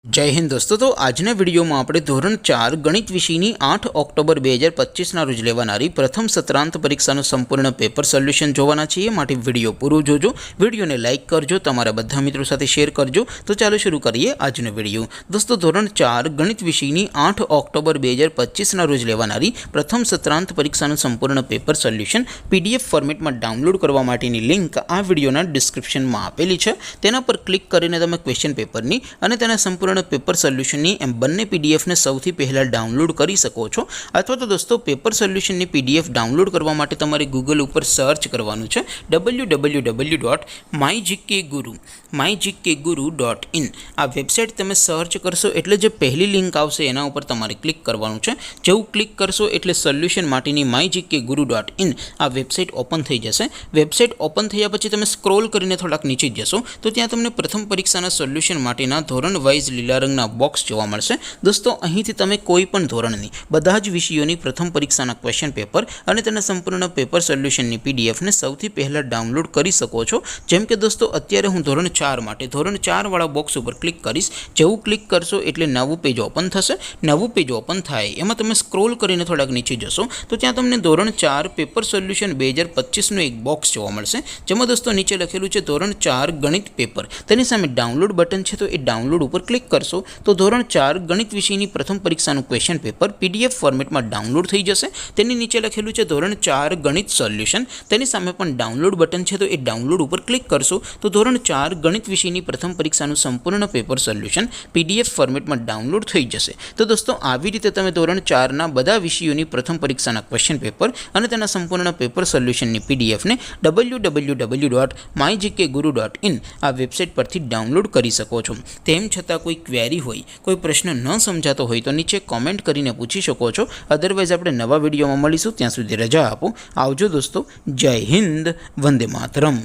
जय हिंद दोस्तों। तो આજના વિડીયોમાં આપણે ધોરણ 4 ગણિત વિષયની 8 ઓક્ટોબર 2025 ના રોજ લેવાનારી પ્રથમ સત્રાંત પરીક્ષાનું સંપૂર્ણ પેપર સોલ્યુશન જોવાના છીએ। માટે વિડીયો પૂરો જોજો, વિડીયોને લાઇક કરજો, તમારા બધા મિત્રો સાથે શેર કરજો। તો ચાલો શરૂ કરીએ આજનો વિડીયો। દોસ્તો ધોરણ 4 ગણિત વિષયની 8 ઓક્ટોબર 2025 ના રોજ લેવાનારી પ્રથમ સત્રાંત પરીક્ષાનું સંપૂર્ણ પેપર સોલ્યુશન પીડીએફ ફોર્મેટમાં ડાઉનલોડ કરવા માટેની લિંક આ વિડીયોના ડિસ્ક્રિપ્શનમાં આપેલી છે। તેના પર ક્લિક કરીને તમે ક્વેશ્ચન પેપરની અને તેના સંપૂર્ણ પેપર સોલ્યુશનની એમ બંને પીડીએફને સૌથી પહેલાં ડાઉનલોડ કરી શકો છો। અથવા તો દોસ્તો પેપર સોલ્યુશનની પીડીએફ ડાઉનલોડ કરવા માટે તમારે ગૂગલ ઉપર સર્ચ કરવાનું છે www.mygkguru.in। આ વેબસાઇટ તમે સર્ચ કરશો એટલે જે પહેલી લિંક આવશે એના ઉપર તમારે ક્લિક કરવાનું છે। જેવું ક્લિક કરશો એટલે સોલ્યુશન માટેની mygkguru.in આ વેબસાઇટ ઓપન થઈ જશે। વેબસાઇટ ઓપન થયા પછી તમે સ્ક્રોલ કરીને થોડાક નીચે જશો તો ત્યાં તમને પ્રથમ પરીક્ષાના સોલ્યુશન માટેના ધોરણ વાઇઝ લીલા રંગના બોક્સ જોવા મળશે। દોસ્તો અહીંથી તમે કોઈ પણ ધોરણની બધા જ વિષયોની પ્રથમ પરીક્ષાના ક્વેશ્ચન પેપર અને તેના સંપૂર્ણ પેપર સોલ્યુશનની પીડીએફને સૌથી પહેલાં ડાઉનલોડ કરી શકો છો। જેમ કે દોસ્તો અત્યારે હું ધોરણ 4 માટે ધોરણ 4 વાળા બોક્સ ઉપર ક્લિક કરીશ। જેવું ક્લિક કરશો એટલે નવું પેજ ઓપન થશે। નવું પેજ ઓપન થાય એમાં તમે સ્ક્રોલ કરીને થોડાક નીચે જશો તો ત્યાં તમને ધોરણ 4 પેપર સોલ્યુશન 2025નું એક બોક્સ જોવા મળશે। જેમાં દોસ્તો નીચે લખેલું છે ધોરણ 4 ગણિત પેપર, તેની સામે ડાઉનલોડ બટન છે તો એ ડાઉનલોડ ઉપર ક્લિક કરશો તો ધોરણ 4 ગણિત વિષયની પ્રથમ પરીક્ષાનું ક્વેશ્ચન પેપર પીડીએફ ફોર્મેટમાં ડાઉનલોડ થઈ જશે। તેની નીચે લખેલું છે ધોરણ 4 ગણિત સોલ્યુશન, તેની સામે પણ ડાઉનલોડ બટન છે તો એ ડાઉનલોડ ઉપર ક્લિક કરશો તો ધોરણ 4 ગણિત વિષયની પ્રથમ પરીક્ષાનું સંપૂર્ણ પેપર સોલ્યુશન પીડીએફ ફોર્મેટમાં ડાઉનલોડ થઈ જશે। તો દોસ્તો આવી રીતે તમે ધોરણ 4ના બધા વિષયોની પ્રથમ પરીક્ષાના ક્વેશ્ચન પેપર અને તેના સંપૂર્ણ પેપર સોલ્યુશનની પીડીએફને www.mygkguru.in આ વેબસાઇટ પરથી ડાઉનલોડ કરી શકો છો। તેમ છતાં કોઈ ક્વેરી હોય, કોઈ પ્રશ્ન ન સમજાતો હોય તો નીચે કોમેન્ટ કરીને પૂછી શકો છો। અદરવાઇઝ આપણે નવા વિડીયોમાં મળીશું, ત્યાં સુધી રજા આપો। આવજો દોસ્તો, જય હિન્દ, વંદે માતરમ।